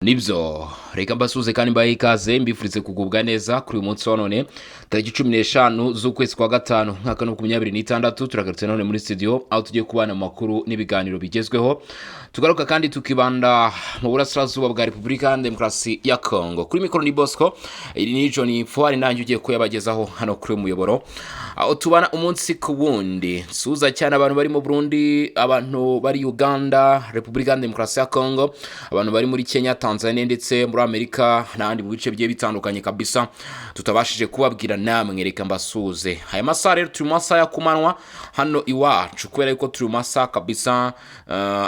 Nibyo reka mbasuze kandi mbahe ikaze mbifurize kugubwa neza kuri uyu munsi wa none tariki 15 z'ukwezi kwa gatanu mwaka wa 2026 turagarutse none muri studio aho tugiye kubana makuru n'ibiganiro bigezweho tugaruka kandi tukibanda mu burasirazuba bwa Repubulika Demokarasi ya Kongo kuri mikoro ni Bosco iri ni John Fuari nanjye ugiye kuyabagezaho hano kuri Umuyoboro aho tubana umunsi ku wundi suza cyane abantu bari mu Burundi, abantu bari Uganda, Repubulika Demokarasi ya Kongo, abantu bari muri Kenya, Tanzania ndetse muri Amerika n'andi mu bice bigiye bitandukanye kabisa tutabashije kubabwira namwe reka mbasuze. Aya masaha rero turi mu masaha ya kumanwa hano iwacu kubera ko turi mu masaha kabisa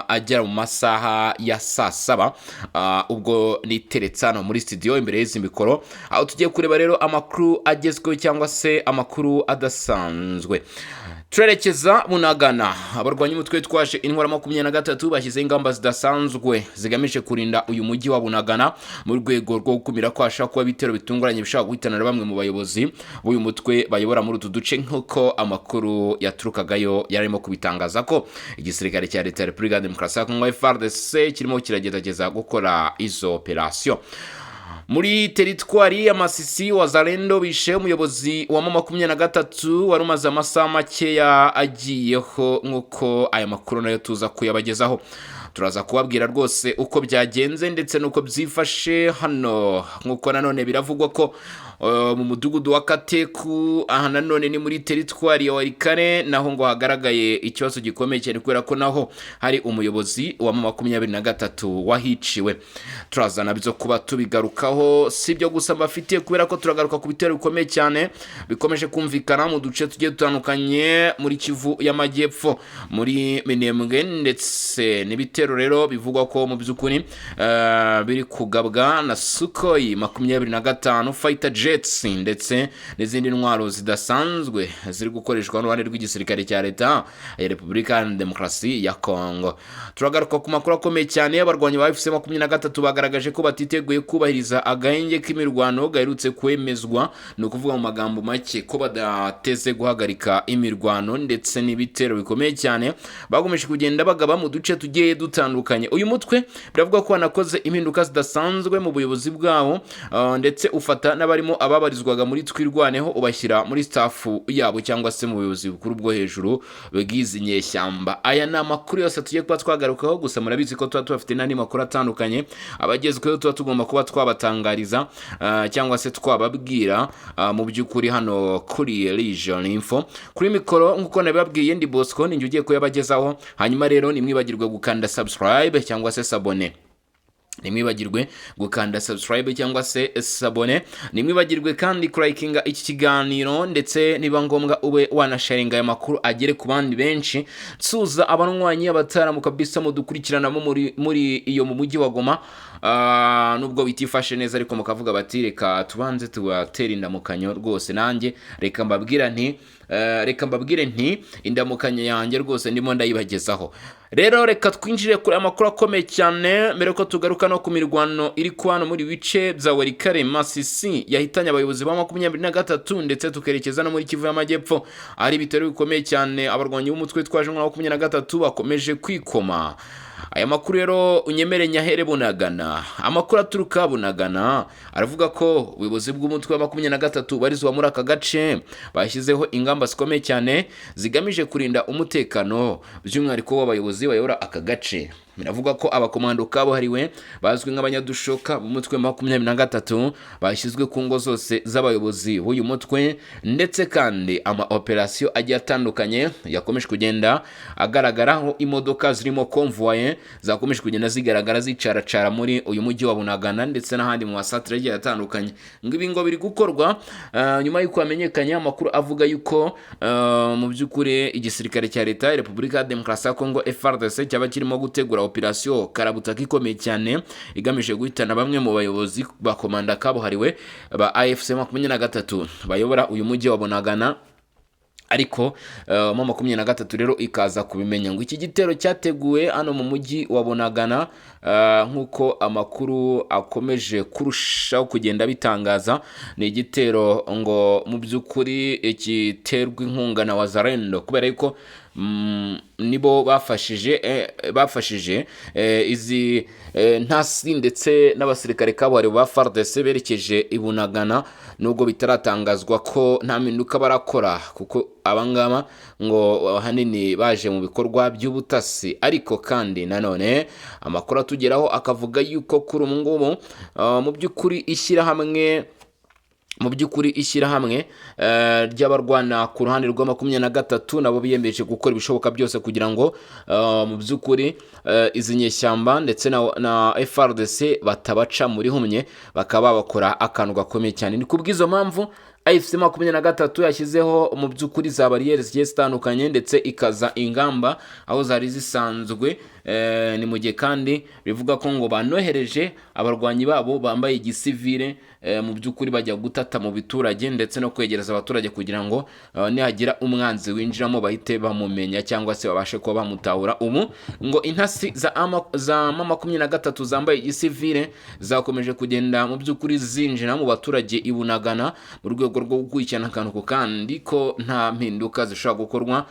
agera mu masaha ya saa 7 ubwo niteretse hano muri studio imbere y'izi mikoro aho tugiye kureba rero amakuru agezweho cyangwa se amakuru adasanzwe. Turerekeza Bunagana, abarwanyi umutwe twaje intwara 23 bashyize ingamba zidasanzwe zigamije kurinda uyu mujyi wa Bunagana mu rwego rwo gukumira kwasha kuba bitero bitunguranye bishaka guhitanira bamwe mu bayobozi b'uyu mutwe bayobora muri utu duce nk'uko amakuru yaturukagayo yarimo kubitangaza ko igisirikare cya leta ya Repubulika Demokarasi ya Kongo FARDC kirimo kiragerageza gukora izo operation. Muri teritwari ya Masisi wazalendo bishe umuyobozi wa M23 wari umaze amasaha makeya agiyeho nk'uko aya makuru nayo tuza kuyabagezaho. Turaza kubabwira rwose uko byagenze ndetse nuko byifashe hano nk'uko nanone biravugwa ko mu mudugudu wa Kateku aha nanone ni muri teritwari ya Warikare naho ngo hagaragaye ikibazo gikomeye cyane kubera ko naho hari umuyobozi wa M23 wahiciwe. Turaza nabyo kuba tubigarukaho sibyo gusa bafitiye kubera ko turagaruka ku bitero bikomeye cyane bikomeje kumvikana mu duce tugiye dutandukanye muri Kivu y'Amajyepfo, muri Minembwe ndetse n'ibitero rero bivugwa ko mu by'ukuri biri kugabwa na Sukhoi 25 fighter jets ndetse n'izindi ntwaro zidasanzwe ziri gukoreshwa n'uruhande rw'igisirikare cya leta ya Repubulika Demokarasi ya Kongo. Turagaruka ku makuru akomeye cyane y'abarwanyi ba FC23 bagaragaje ko batiteguye kubahiriza agahenge k'imirwano gaherutse kwemezwa, no kuvuga mu magambo make ko badateze guhagarika imirwano ndetse n'ibitero bikomeye cyane bagomeje kugenda bagaba mu duce tugiye dutandukanye. Uyu mutwe biravuga ko wanakoze impinduka zidasanzwe mu buyobozi bwabo ndetse ufata n'abarimo ababarizwaga muri twirwaneho ubashyira muri staff yabo cyangwa se mu buyobozi bukuru bwo hejuru bwizi nyeshyamba. Aya ni amakuru yose tugiye kuba twagarukaho, gusa murabizi ko tuba tubafite n'andi makuru atandukanye abagezweho tuba tugomba kuba twabatangariza cyangwa se twababwira mu by'ukuri hano kuri LE15 kuri mikoro nk'uko nabibabwiye ndi Bosco ninjye ugiye kuyabagezaho. Hanyuma rero nimwibagirwe gukanda subscribe cyangwa se sabone, nimwibagirwe gukanda subscribe cyangwa se sabone, nimwibagirwe kandi likinga iki kiganiro ndetse niba ngombwa ube wanasharinga aya makuru agere ku bandi benshi. Suza abanwanyi abatara mukabisa mudukurikirana muri iyo mu mujyi wa Goma nubwo bitifashe neza ariko mukavuga bati reka tubanze tubatera indamukanyo rwose nanjye reka mbabwire nti indamukanyo yanjye rwose ndimo ndayibagezaho. Rero reka twinjire kuri amakuru akomeye cyane mbere ko tugaruka no ku mirwano iri kwano muri bice bya Warikare Masisi yahitanye abayobozi ba 23 ndetse tukerekeza no muri Kivu y'Amajyepfo ari bitero bikomeye cyane abarwanyi b'umutwe twaje mu 23 bakomeje kwikoma. Aya makuru rero unyemere nyahere Bunagana. Amakuru aturuka Bunagana aravuga ko ubuyobozi bw'umutwe wa 23 barizwa muri aka gace bashyizeho ingamba zikomeye cyane zigamije kurinda umutekano by'umwihariko w'abayobozi bayobora aka gace. Biravuga ko abakomando kabo hariwe bazwi nk'abanyadushoka b'umutwe wa 23 bashyizwe ku ngo zose z'abayobozi b'uyu mutwe ndetse kandi ama operation agiye atandukanye yakomeje kugenda agaragaraho imodoka zirimo convoy zakomeje kugenda zigaragara zicaracara muri uyu mujyi wa Bunagana ndetse n'ahandi mu wasatire agiye atandukanye. Ngibi ngo biri gukorwa nyuma y'uko hamenyekanye amakuru avuga yuko mu by'ukuri igisirikare cya leta ya Repubulika Demokarasi ya Kongo FARDC cyaba kirimo gutegura operation karabutaka ikomeye cyane igamije guhitana bamwe mu bayobozi bakomanda kabo hariwe ba AFC 23 bayobora uyu mujyi wa Bunagana. Ariko mu 23 rero ikaza kubimenya ngo iki gitero cyateguwe hano mu mujyi wa Bunagana nkuko amakuru akomeje kurushaho kugenda bitangaza ni igitero ngo mu by'ukuri ikiterwa inkunga na wazalendo kubera yuko nibo bafashije izi ntasi ndetse n'abasirikare kabuhariwe ba FARDC berekeje i Bunagana, nubwo bitaratangazwa ko nta mpinduka barakora kuko abangaba ngo hanini baje mu bikorwa by'ubutasi. Ariko kandi nanone amakuru atugeraho akavuga yuko kuri ubu ngubu mu by'ukuri ishyirahamwe ry'abarwana ku ruhande rwa 23 nabo biyemeje gukora ibishoboka byose kugira ngo mu by'ukuri izi nyeshyamba ndetse na FARDC batabaca muri humye, bakaba bakora akantu gakomeye cyane. Ni kubw'izo mpamvu AFC 23 yashyizeho mu by'ukuri za barriere zigiye zitandukanye ndetse ikaza ingamba aho zari zisanzwe. Ni mu gihe kandi bivuga ko ngo banohereje abarwanyi babo bambaye igisivile mu by'ukuri bajya gutata mu biturage ndetse no kwegereza abaturage kugira ngo nihagira umwanzi winjiramo bahite bamumenya cyangwa se babashe kuba bamutahura. Ubu ngo intasi za M23 zambaye igisivile zakomeje kugenda mu by'ukuri zinjira mu baturage i Bunagana mu rwego rwo gukurikirana akantu kandi ko nta mpinduka zishobora gukorwa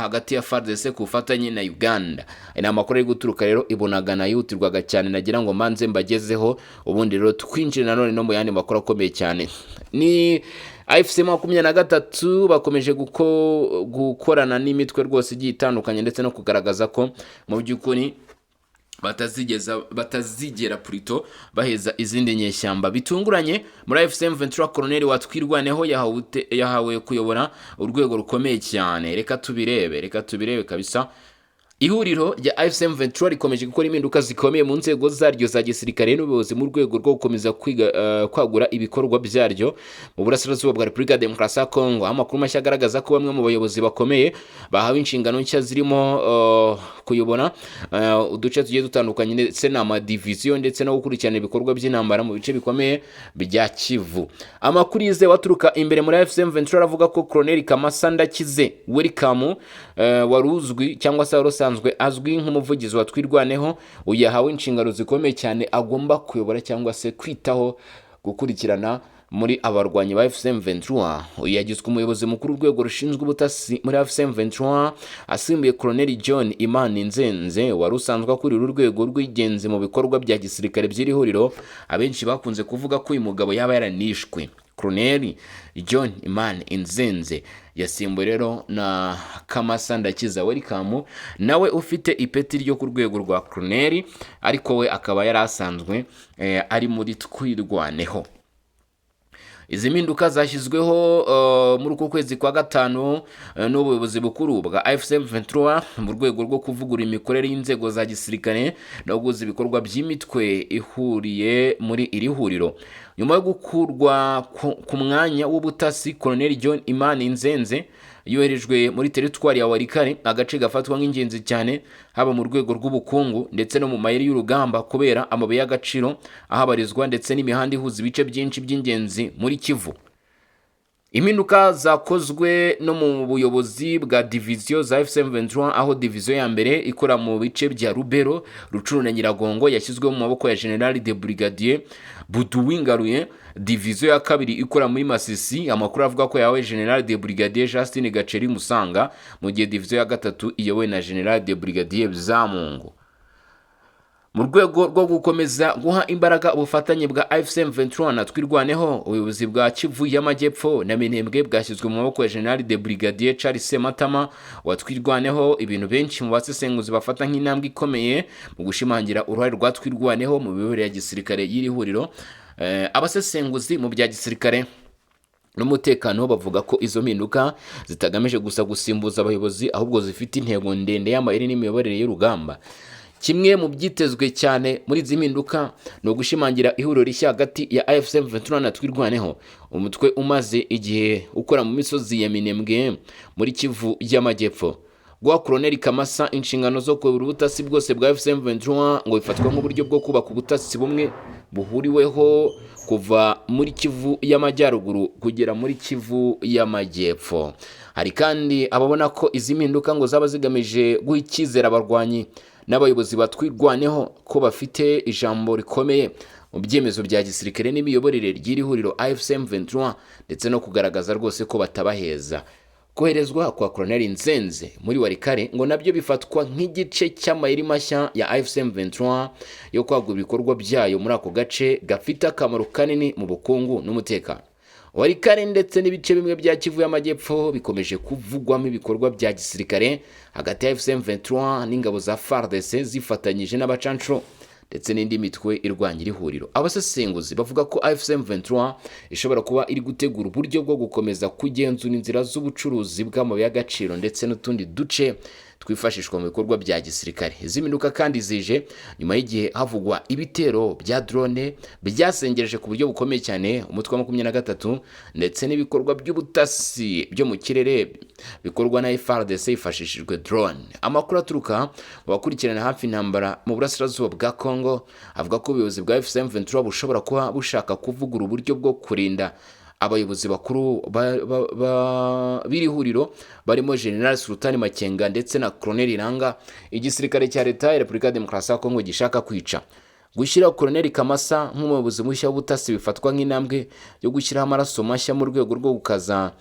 hagati ya FARDC ku bufatanye na Uganda. Amakuru ari guturuka rero i Bunagana yihutirwaga cyane, nagira ngo manze mbagezeho, ubundi rero twinjire nanone no mu yandi makuru akomeye cyane. Ni AFC 23 bakomeje gukorana n'imitwe rwose igiye itandukanye ndetse no kugaragaza ko mu by'ukuri batazigera plutôt baheza izindi nyeshyamba bitunguranye. Muri AFC M23 Colonel Watwirwaneho yahawe kuyobora urwego rukomeye cyane. Reka tubirebe kabisa. Ihuriro rya AFC M23 rikomeje gukora impinduka zikomeye mu nzego zaryo za gisirikare n'ubuyobozi mu rwego rwo gukomeza kwagura ibikorwa byaryo mu burasirazuba bwa Repubulika ya Demokarasi ya Kongo. Amakuru mashya agaragaza ko bamwe mu bayobozi bakomeye bahawe inshingano nshya zirimo kuyobora uduce tugiye dutandukanye ndetse n'amadiviziyo ndetse no gukurikirana ibikorwa by'intambara mu bice bikomeye bya Kivu. Amakuru yize waturuka imbere muri AFC M23 aravuga ko Colonel Kamasa Ndakize Welcome waruzwi cyangwa se warusanzwe azwi nk'umuvugizi wa Twirwaneho uyahawe inshingano zikomeye cyane agomba kuyobora cyangwa se kwitaho gukurikirana muri abarwanyi ba AFC M23. Yagizwe umuyobozi mukuru urwego rushinzwe ubutasi muri AFC M23 asimbuye Colonel John Imani Nzenze warusanzwe kuri uru rwego rw'igenzi mu bikorwa bya gisirikare by'iri huriro. Abenshi bakunze kuvuga ko uyu mugabo yaba yaranishwe. Colonel John Imani Nzenze yasimbuye rero na Kamasa Ndakiza Welcome, nawe ufite ipeti ryo ku rwego rwa Colonel, ariko we akaba yarasanzwe ari muri Twirwaneho. Izi mpinduka zashyizweho muri uko kwezi kwa gatanu n'ubuyobozi bukuru bwa AFC M23 mu rwego rwo kuvugura imikorere y'inzego za gisirikare no guhuza ibikorwa by'imitwe ihuriye muri iri huriro. Nyuma yo gukurwa ku mwanya w'ubutasi, Colonel John Imani Nzenze yoherejwe muri teritwari ya Warikare, agace gafatwa nk'ingenzi cyane haba mu rwego rw'ubukungu ndetse no mu mayeri y'urugamba kubera amabuye y'agaciro ahabarizwa ndetse n'imihanda ihuza ibice byinshi by'ingenzi muri Kivu. Impinduka zakozwe no mu buyobozi bwa diviziyo za AFC M23, aho diviziyo ya mbere ikora mu bice bya Rubero, Rucuru na Nyiragongo yashyizweho mu maboko ya General de Brigadier Buduwingaruye. Diviziyo ya kabiri ikora muri Masisi, amakuru avuga ko yawe General de Brigadier Justin Gaceri Musanga, mu gihe diviziyo ya gatatu iyobowe na General de Brigadier Bizamungu. Mu rwego rwo gukomeza guha imbaraga ubufatanye bwa AFC M23 na Twirwaneho, ubuyobozi bwa Kivu y'Amajyepfo na Minembwe bwashyizwe mu maboko ya General de Brigadier Charles Matama wa Twirwaneho, ibintu benshi mu basesenguzi bafata nk'intambwe ikomeye mu gushimangira uruhare rwa Twirwaneho mu miyoborere ya gisirikare y'iri huriro. Abasesenguzi mu bya gisirikare n'umutekano bavuga ko izo mpinduka zitagamije gusa gusimbuza abayobozi, ahubwo zifite intego ndende y'amayeri n'imiyoborere y'urugamba. Kimwe mu byitezwe cyane muri izi mpinduka no gushimangira ihuriro rishya hagati ya AFC M23 na Twirwaneho, umutwe umaze igihe ukora mu misozi ya Minembwe muri Kivu y'Amajyepfo. Guha Colonel Kamasa inshingano zo kuyobora ubutasi bwose bwa AFC M23 ngo bifatwa nk'uburyo bwo kubaka ubutasi bumwe buhuriweho kuva muri Kivu y'Amajyaruguru kugera muri Kivu y'Amajyepfo. Hari kandi ababona ko izi mpinduka ngo zaba zigamije guha icyizere abarwanyi n'abayobozi batwirwaneho ko bafite ijambo rikomeye mu byemezo bya gisirikare n'imiyoborere ry'iri huriro AFC M23 ndetse no kugaragaza rwose ko batabaheza. koherezwa kwa Colonel Nzenze muri Warikare ngo nabyo bifatwa nk'igice cy'amayeri mashya ya AFC M23 yo kwagura ibikorwa byayo muri ako gace gafite akamaro kanini mu bukungu n'umutekano. Warikare ndetse n'ibice bimwe bya Kivu y'Amajyepfo bikomeje kuvugwamo ibikorwa bya gisirikare hagati ya AFC M23 n'ingabo za FARDC zifatanyije n'abacancuro ndetse n'indi mitwe irwanya ihuriro. Abasesenguzi bavuga ko AFC M23 ishobora kuba iri gutegura uburyo bwo gukomeza kugenzura inzira z'ubucuruzi bw'amabuye y'agaciro ndetse n'utundi duce twifashishwa mu bikorwa bya gisirikare. Iziminduka kandi zije nyuma y'igihe havugwa ibitero bya drone byasengereje ku buryo bukomeye cyane umutwe wa 23 ndetse n'ibikorwa by'ubutasi byo mu kirere bikorwa na FARDC ifashishijwe drone. Amakuru aturuka bakurikirana hafi intambara mu burasirazuba bwa Congo avuga ko ubuyobozi bwa AFC M23 bushobora kuba bushaka kuvugura uburyo bwo kurinda abayobozi bakuru biri huriro barimo General Sultan Makenga ndetse na Colonel Iranga. Igisirikare cya leta ya Repubulika ya Demokarasi ya Kongo gishaka kwica gushyira Colonel Kamasa nk'umuyobozi mushya w'ubutasi bifatwa nk'intambwe yo gushyiraho amaraso mashya mu rwego rwo gukaza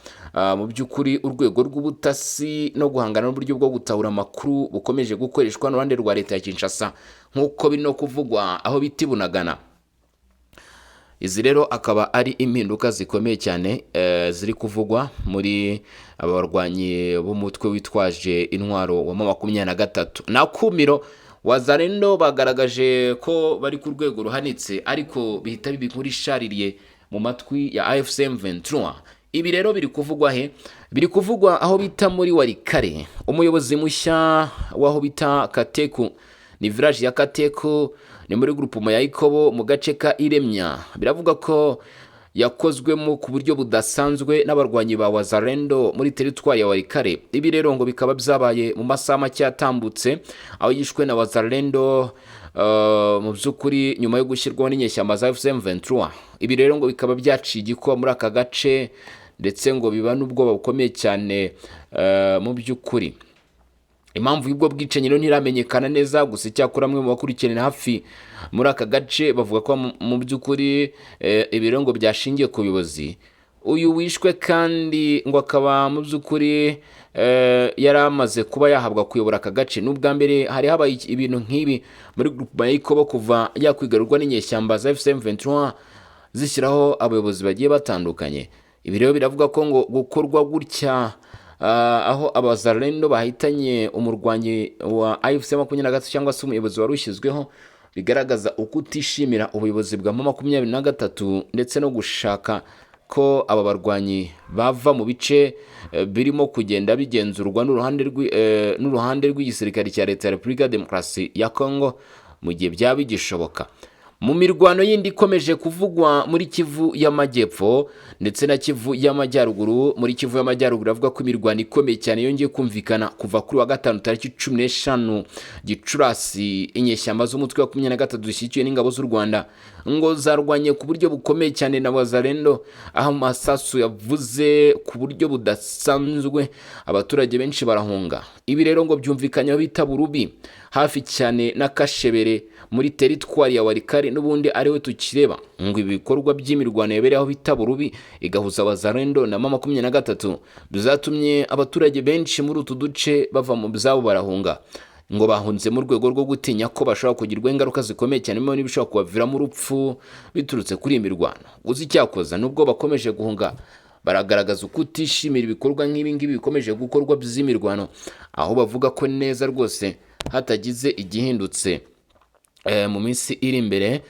mu by'ukuri urwego rw'ubutasi no guhangana n'uburyo bwo gutahura amakuru bukomeje gukoreshwa n'uruhande rwa leta ya Kinshasa nk'uko bino kuvugwa aho biti Bunagana. Izi rero akaba ari impinduka zikomeye cyane ziri kuvugwa muri abarwanyi b'umutwe witwaje intwaro wa 23 na kumiro Wazalendo bagaragaje ko bari ku rwego ruhanitse ariko bihita bibikurishaririye mu matwi ya AFC M23. Ibi rero biri kuvugwa biri kuvugwa aho bita muri Warikare. Umuyobozi mushya waho bita Kateku ni village ya Kateku ni muri groupement ya Ikobo mu gace ka Iremya. Biravuga ko yakozwemo ku buryo budasanzwe n'abarwanyi ba Wazalendo muri teritwari ya Warikare. Ibi rero ngo bikaba byabaye mu masaha make yatambutse aho yishwe na Wazalendo mu by'ukuri nyuma yo gushyirwaho n'inyeshyamba za AFC M23. Ibi rero ngo bikaba byaciye igikuba muri aka gace ndetse ngo biba n'ubwoba bukomeye cyane mu by'ukuri. Impamvu y'ubwo bwicanyi rero ntiramenyekana neza, gusa icyakora amwe mu bakurikirana hafi muri aka gace bavuga ko mu by'ukuri ibirongo byashingiye ku buyobozi. Uyu wishwe kandi ngo akaba mu by'ukuri yaramaze kuba yahabwa kuyobora aka gace. N'ubwa mbere hari habaye ibintu nk'ibi muri groupe Bayikobo kuva yakwigarurwa n'inyeshyamba za AFC M23 zishyiraho abayobozi bagiye batandukanye. Ibi rero biravuga ko ngo gukorwa gutya aho Abazalendo bahitanye umurwanyi wa AFC 23 cyangwa se umuyobozi warushyizweho bigaragaza ukutishimira ubuyobozi bwa 23 ndetse no gushaka ko aba barwanyi bava mu bice birimo kugenda bigenzurwa n'uruhande rw'igisirikare cya leta ya Repubulika ya Demokarasi ya Kongo mu gihe byaba bigishoboka. Mu mirwano yindi ikomeje kuvugwa muri Kivu y'Amajyepfo ndetse na Kivu y'Amajyaruguru. Muri Kivu y'Amajyaruguru avuga ko imirwano ikomeye cyane yongeye kumvikana kuva kuri wa gatanu tariki 15 Gicurasi. Inyeshyamba z'umutwe wa 23 zishyikiye n'ingabo z'u Rwanda ngo zarwanye ku buryo bukomeye cyane na Wazalendo, aho amasasu yavuze ku buryo budasanzwe, abaturage benshi barahunga. Ibi rero ngo byumvikanyeho bita Burubi hafi cyane na Kashebere muri teritwari ya Warikare, n'ubundi ariwe tukireba ngo ibikorwa by'imirwano yabereye aho bita Burubi igahuza Wazalendo na 23 bizatumye abaturage benshi muri utu duce bava mu byabo barahunga. Ngo bahunze mu rwego rwo gutinya ko bashobora kugirwa ingaruka zikomeye cyane mo n'ibishobora kubaviramo urupfu biturutse kuri imirwano. Uzi icyakoza nubwo bakomeje guhunga baragaragaza ukutishimira ibikorwa nk'ibi ngibi bikomeje gukorwa by'imirwano, aho bavuga ko neza rwose hatagize igihindutse mu minsi iri imbere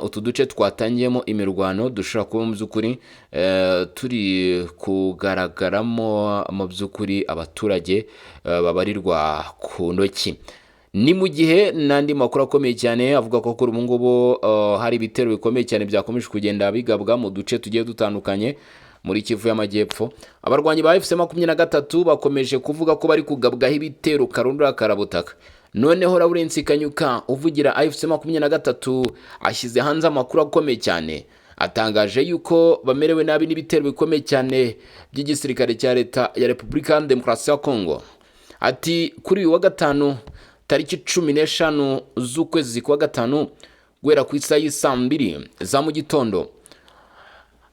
utu duce twatangiyemo imirwano dushobora kuba mu by'ukuri turi kugaragaramo mu by'ukuri abaturage babarirwa ku ntoki. Ni mu gihe n'andi makuru akomeye cyane avuga ko kuri ubu ngubu hari ibitero bikomeye cyane byakomeje kugenda bigabwa mu duce tugiye dutandukanye muri Kivu y'Amajyepfo. Abarwanyi ba AFC 23 bakomeje kuvuga ko bari kugabwaho ibitero karundura karabutaka. Noneho Lawrence Kanyuka uvugira AFC 23 ashyize hanze amakuru akomeye cyane, atangaje yuko bamerewe nabi n'ibitero bikomeye cyane by'igisirikare cya leta ya Repubulika ya Demokarasi ya Kongo. Ati kuri uyu wa gatanu tariki 15 z'ukwezi kwa gatanu guhera ku isaha y'isa 2 za mu gitondo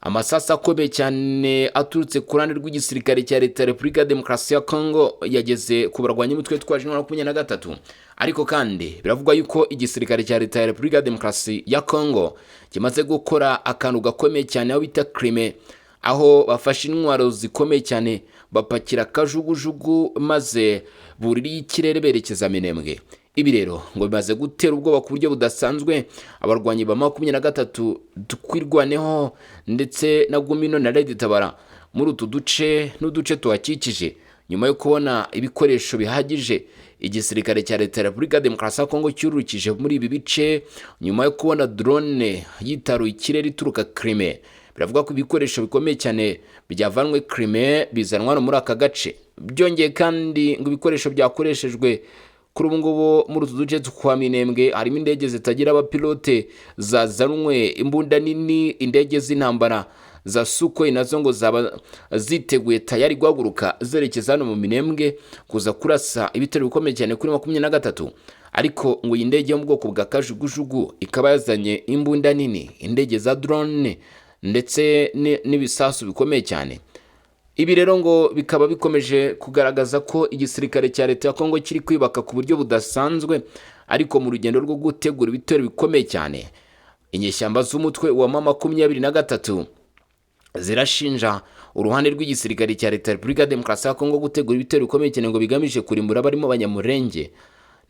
Amasasa akomeye cyane aturutse ku ruhande rw'igisirikare cya leta ya Repubulika ya Demokarasi ya Congo yageze ku barwanyi umutwe twaje 23, ariko kandi biravugwa yuko igisirikare cya leta ya Repubulika ya Demokarasi ya Congo kimaze gukora akantu gakomeye cyane aho bita crime, aho bafashe intwaro zikomeye cyane bapakira kajugujugu maze buriri y'ikirere berekeza Minembwe. Ibi rero ngo bimaze gutera ubwoba ku buryo budasanzwe abarwanyi ba 23 dukwirwaneho ndetse na Gumino na Red Tabara muri utu duce n'uduce tuhakikije, nyuma yo kubona ibikoresho bihagije igisirikare cya leta ya Repubulika ya Demokarasi ya Kongo cyurukije muri ibi bice, nyuma yo kubona drone yitaruye ikirere ituruka Crimea. Biravuga ko ibikoresho bikomeye cyane byavanwe Crimea bizanwa muri aka gace. Byongeye kandi ngo ibikoresho byakoreshejwe kuri ubu ngubu muri utu duce twa Minembwe harimo indege zitagira abapilote zazanwe, imbunda nini, indege z'intambara za Sukhoi nazo ngo zaba ziteguye tayari guhaguruka zerekeza hano mu Minembwe kuza kurasa ibitero bikomeye cyane kuri 23, ariko ngo iyi ndege yo mu bwoko bwa kajugujugu ikaba yazanye imbunda nini, indege za drone ndetse n'ibisasu bikomeye cyane. Ibi rero ngo bikaba bikomeje kugaragaza ko igisirikare cya leta ya Kongo kiri kwibaka ku buryo budasanzwe, ariko mu rugendo rwo gutegura ibitero bikomeye cyane. Inyeshyamba z'umutwe wa 23 zirashinja uruhande rw'igisirikare cya leta ya Repubulika ya Demokarasi ya Kongo gutegura ibitero bikomeye cyane ngo bigamije kurimbura barimo abanyamurenge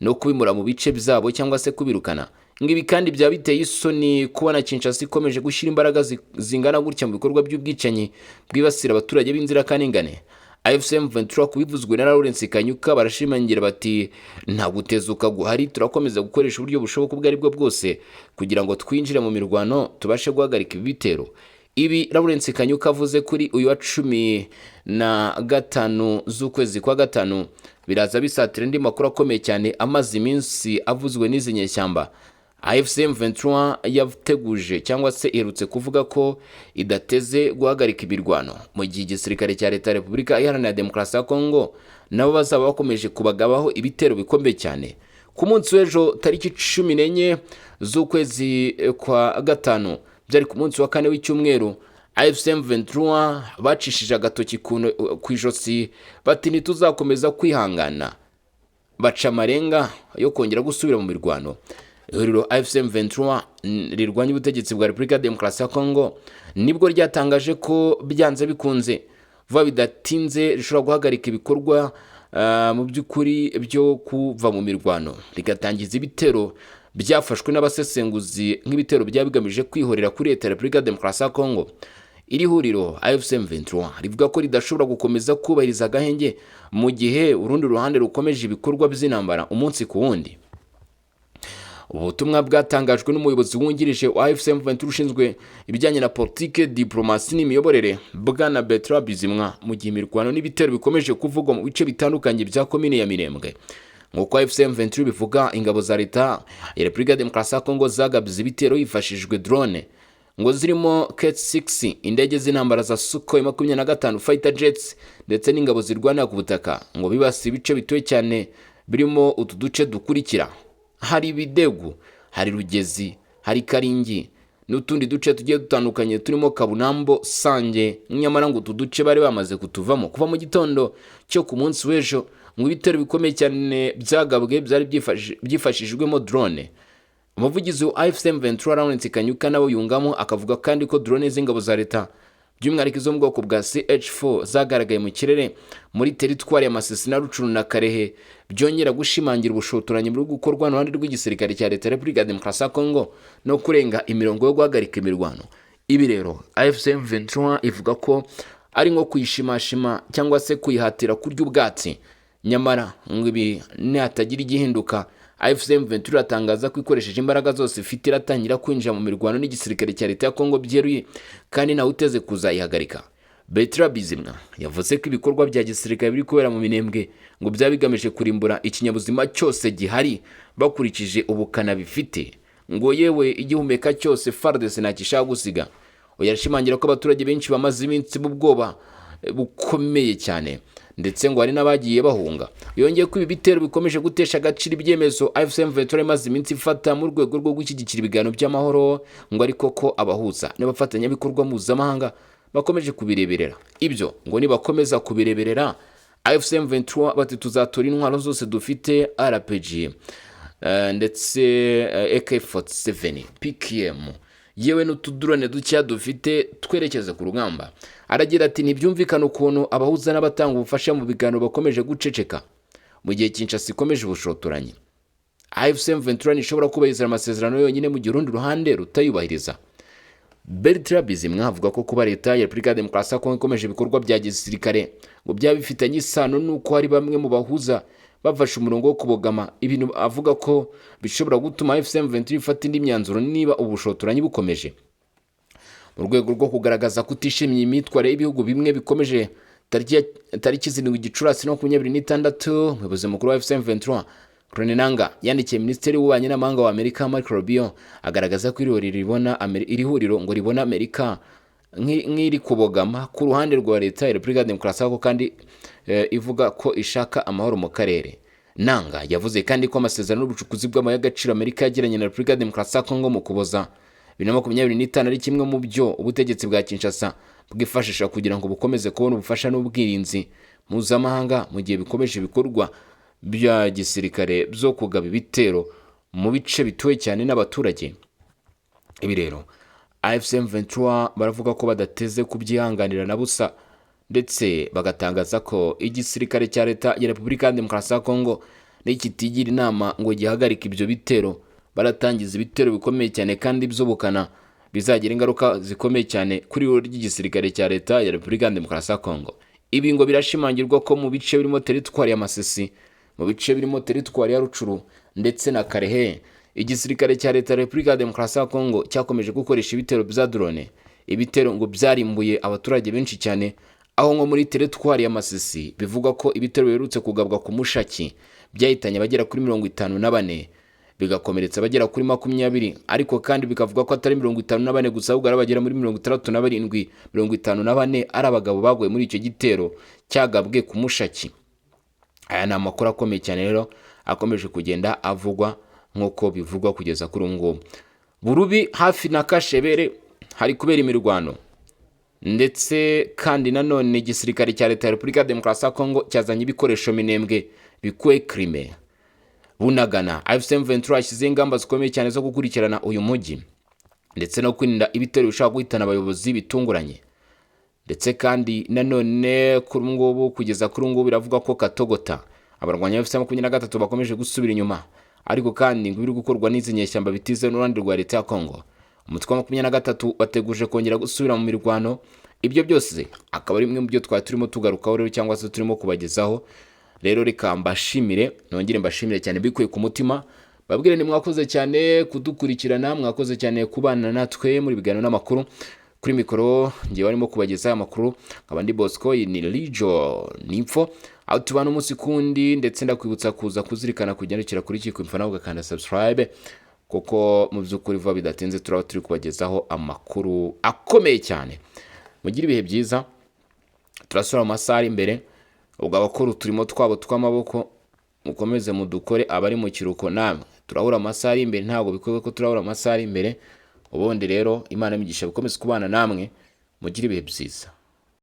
no kubimura mu bice byabo cyangwa se kubirukana. Ngibi kandi bya biteye isoni kubona Kinshasa ikomeje gushyira imbaraga zingana gutya mu bikorwa by'ubwicanyi bwibasira abaturage b'inzira kaningane. AFC M23 kubivuzwe na Lawrence Kanyuka barashimangira bati nta gutezuka guhari, turakomeza gukoresha uburyo bushoboka ubwo ari bwo bwose kugira ngo twinjire mu mirwano tubashe guhagarika ibi bitero. Ibi Lawrence Kanyuka avuze kuri uyu wa 15 z'ukwezi kwa gatanu, biraza bisatira indi makuru akomeye cyane amaze iminsi avuzwe n'izi nyeshyamba. AFC M23 yateguje cyangwa se iherutse kuvuga ko idateze guhagarika ibirwano mu gihe igisirikare cya leta ya Repubulika Iharanira Demokarasi ya Kongo nabo bazaba bakomeje kubagabaho ibitero bikomeye cyane. Ku munsi w'ejo tariki 14 z'ukwezi kwa gatanu, byari ku munsi wa 4 w'icyumweru, AFC M23 bacishije agatoki ku ijosi bati ntituzakomeza kwihangana, baca amarenga yo kongera gusubira mu mirwano. Ihuriro AFC M23 rirwanya ubutegetsi bwa Repubulika ya Demokarasi ya Kongo nibwo ryatangaje ko byanze bikunze vuba bidatinze rishobora guhagarika ibikorwa mu by'ukuri byo kuva mu mirwano, rigatangiza ibitero byafashwe n'abasesenguzi nk'ibitero byabigamije kwihorera kuri leta ya Repubulika ya Demokarasi ya Kongo. Iri huriro AFC M23 rivuga ko ridashobora gukomeza kubahiriza agahenge mu gihe urundi ruhande rukomeje ibikorwa by'intambara umunsi ku wundi. Ubutumwa bwatangajwe n'umuyobozi wungirije wa AFC M23 ushinzwe ibijyanye na politike, diplomasi n'imiyoborere, Bwana Bertrand Bizimwa, mu gihe imirwano n'ibitero bikomeje kuvugwa mu bice bitandukanye bya komine ya Minembwe. Nk'uko AFC M23 bivuga, ingabo za leta ya Repubulika ya Demokarasi ya Kongo zagabye ibitero hifashishijwe drone ngo zirimo Ket-6, indege z'intambara za Sukhoi 25 fighter jets ndetse n'ingabo zirwanira ku butaka, ngo bibasi ibice bitoye cyane birimo utu duce dukurikira: hari Bidegu, hari Rugezi, hari Karingi n'utundi duce tugiye dutandukanye turimo Kabunambo, Sange. Nyamara ngo utu duce bari bamaze kutuvamo kuva mu gitondo cyo ku munsi w'ejo, ngo ibitero bikomeye cyane byagabwe byari byifashishijwemo drone. Umuvugizi wa AFC M23 Lawrence Kanyuka nawe yungamo akavuga kandi ko drone z'ingabo za leta by'umwihariko zo mu bwoko bwa CH4 zagaragaye mu kirere muri teritwari ya Masisi na Rucuru na Karehe, byongera gushimangira ubushotoranyi buri gukorwa n'uruhande rw'igisirikare cya leta ya Repubulika ya Demokarasi ya Kongo no kurenga imirongo yo guhagarika imirwano. Ibi rero AFC M23 ivuga ko ari nko kuyishimashima cyangwa se kuyihatira kurya ubwatsi. Nyamara ngo ibi nihatagira igihinduka, AFC M23 atangaza ko ikoresheje imbaraga zose ifite iratangira kwinjira mu mirwano n'igisirikare cya leta ya Kongo byeruye kandi nawe uteze kuzayihagarika. Bertrand Bizimwa yavuze ko ibikorwa bya gisirikare biri kubera mu Minembwe ngo byabigamije kurimbura ikinyabuzima cyose gihari bakurikije ubukana bifite, ngo yewe igihumeka cyose FARDC ntakishaka gusiga. Oyashimangira ko abaturage benshi bamaze iminsi mu bwoba bukomeye cyane ndetse ngo hari n'abagiye bahunga. Yongeye ko ibi bitero bikomeje gutesha agaciro ibyemezo M23 imaze iminsi ifata mu rwego rwo gushyigikira ibiganiro by'amahoro, ngo ariko ko abahuza n'abafatanyabikorwa mpuzamahanga bakomeje kubireberera. Ibyo ngo nibakomeza kubireberera M23 bati tuzatora intwaro zose dufite, RPG ndetse AK47 PKM yewe n'utudurone ducya dufite twerekeza ku rugamba. Aragira ati ntibyumvikana ukuntu abahuza n'abatanga ubufasha mu biganiro bakomeje guceceka mu gihe Kinshasa ikomeje ubushotoranyi. M23 nishobora kubahiriza amasezerano yonyine mu gihe urundi ruhande rutayubahiriza. Bertrand Bizimwa avuga ko kuba leta ya Repubulika ya Demokarasi ya Kongo ikomeje ibikorwa bya gisirikare ngo byaba bifitanye isano n'uko hari bamwe mu bahuza bafashe umurongo wo kubogama, ibintu avuga ko bishobora gutuma M23 ifata indi myanzuro niba ubushotoranyi bukomeje. Mu rwego rwo kugaragaza kutishimiye imitware y'ibihugu bimwe bikomeje tariki 7 Gicurasi 2026, umuyobozi mukuru wa M23 Nanga yandikiye Minisitiri w'Ububanyi n'Amahanga wa Amerika Marco Rubio agaragaza ko iri huriro ngo ribona Amerika nk'iri kubogama ku ruhande rwa leta ya Repubulika ya Demokarasi ya Kongo kandi ivuga ko ishaka amahoro mu karere. Nanga yavuze kandi ko amasezerano y'ubucukuzi bw'amabuye y'agaciro Amerika yagiranye na Repubulika ya Demokarasi ya Kongo mu Kuboza 2025 ari kimwe mu byo ubutegetsi bwa Kinshasa bwifashisha kugira ngo bukomeze kubona ubufasha n'ubwirinzi mpuzamahanga mu gihe bikomeje ibikorwa bya gisirikare byo kugaba ibitero mu bice bituwe cyane n'abaturage. Ibi rero M23 baravuga ko badateze kubyihanganira na busa, ndetse bagatangaza ko igisirikare cya leta ya Repubulika ya Demokarasi ya Kongo n'ikitigira inama ngo gihagarika ibyo bitero. Baratangiza ibitero bikomeye cyane kandi by'ubukana bizagira ingaruka zikomeye cyane kuri uru ry'igisirikare cya leta ya Repubulika ya Demokarasi ya Kongo. Ibi ngo birashimangirwa ko mu bice birimo teritwari ya Masisi, mu bice birimo teritwari ya Rucuru ndetse na Karehe, igisirikare cya leta ya Repubulika ya Demokarasi ya Kongo cyakomeje gukoresha ibitero bya drone. Ibitero ngo byarimbuye abaturage benshi cyane, aho ngo muri teritwari ya Masisi bivuga ko ibitero biherutse kugabwa ku Mushaki byahitanye abagera kuri 54, bigakomeretsa abagera kuri 20, ariko kandi bikavuga ko atari 54 gusa ahubwo arabagera muri 67, 54 ari abagabo baguye muri icyo gitero cyagabwe ku Mushaki. Aya ni amakuru akomeye cyane rero akomeje kugenda avugwa nk'uko bivugwa kugeza kuri ngo Burubi hafi na Kashebere hari kubera imirwano, ndetse kandi nanone igisirikare cya leta ya Repubulika ya Demokarasi ya Kongo cyazanye ibikoresho minembwe bikuwe Crimea. Bunagana M23 yashyize ingamba zikomeye cyane zo gukurikirana uyu mujyi ndetse no kwirinda ibitero bishobora guhitana abayobozi bitunguranye. Ndetse kandi nanone kuri ngubu kugeza kuri ngubu biravuga ko Katogota abarwanya M23 bakomeje gusubira inyuma, ariko kandi ngo biri gukorwa n'izi nyeshyamba bitize n'uruhande rwa leta ya Kongo. Umutwe wa 23 bateguje kongera gusubira mu mirwano. Ibyo byose akaba ari bimwe mu byo twari turimo tugarukaho rero cyangwa se turimo kubagezaho. Rero reka mbashimire, nongere mbashimire cyane bikuye ku mutima, babwire ni mwakoze cyane kudukurikirana, mwakoze cyane kubana natwe muri biganiro n'amakuru. Kuri mikoro ngiye warimo kubageza amakuru, nkaba ndi Bosco ni Lijo Nimfo, aho tubana umunsi kundi, ndetse ndakwibutsa kuza kuzirikana kujyanukira kuri iki kumva nawe ugakanda subscribe, kuko mu by'ukuri vuba bidatinze turaba turi kubagezaho amakuru akomeye cyane. Mugire ibihe byiza, turasura amasaha ari imbere, ubwo abakuru turimo twabo tw'amaboko mukomeze mudukore, abari mu kiruko namwe turahura amasaha ari imbere, ntabwo bikwiye ko turahura amasaha ari imbere. Ubundi rero Imana imigisha bikomeze kubana namwe, mugire ibihe byiza.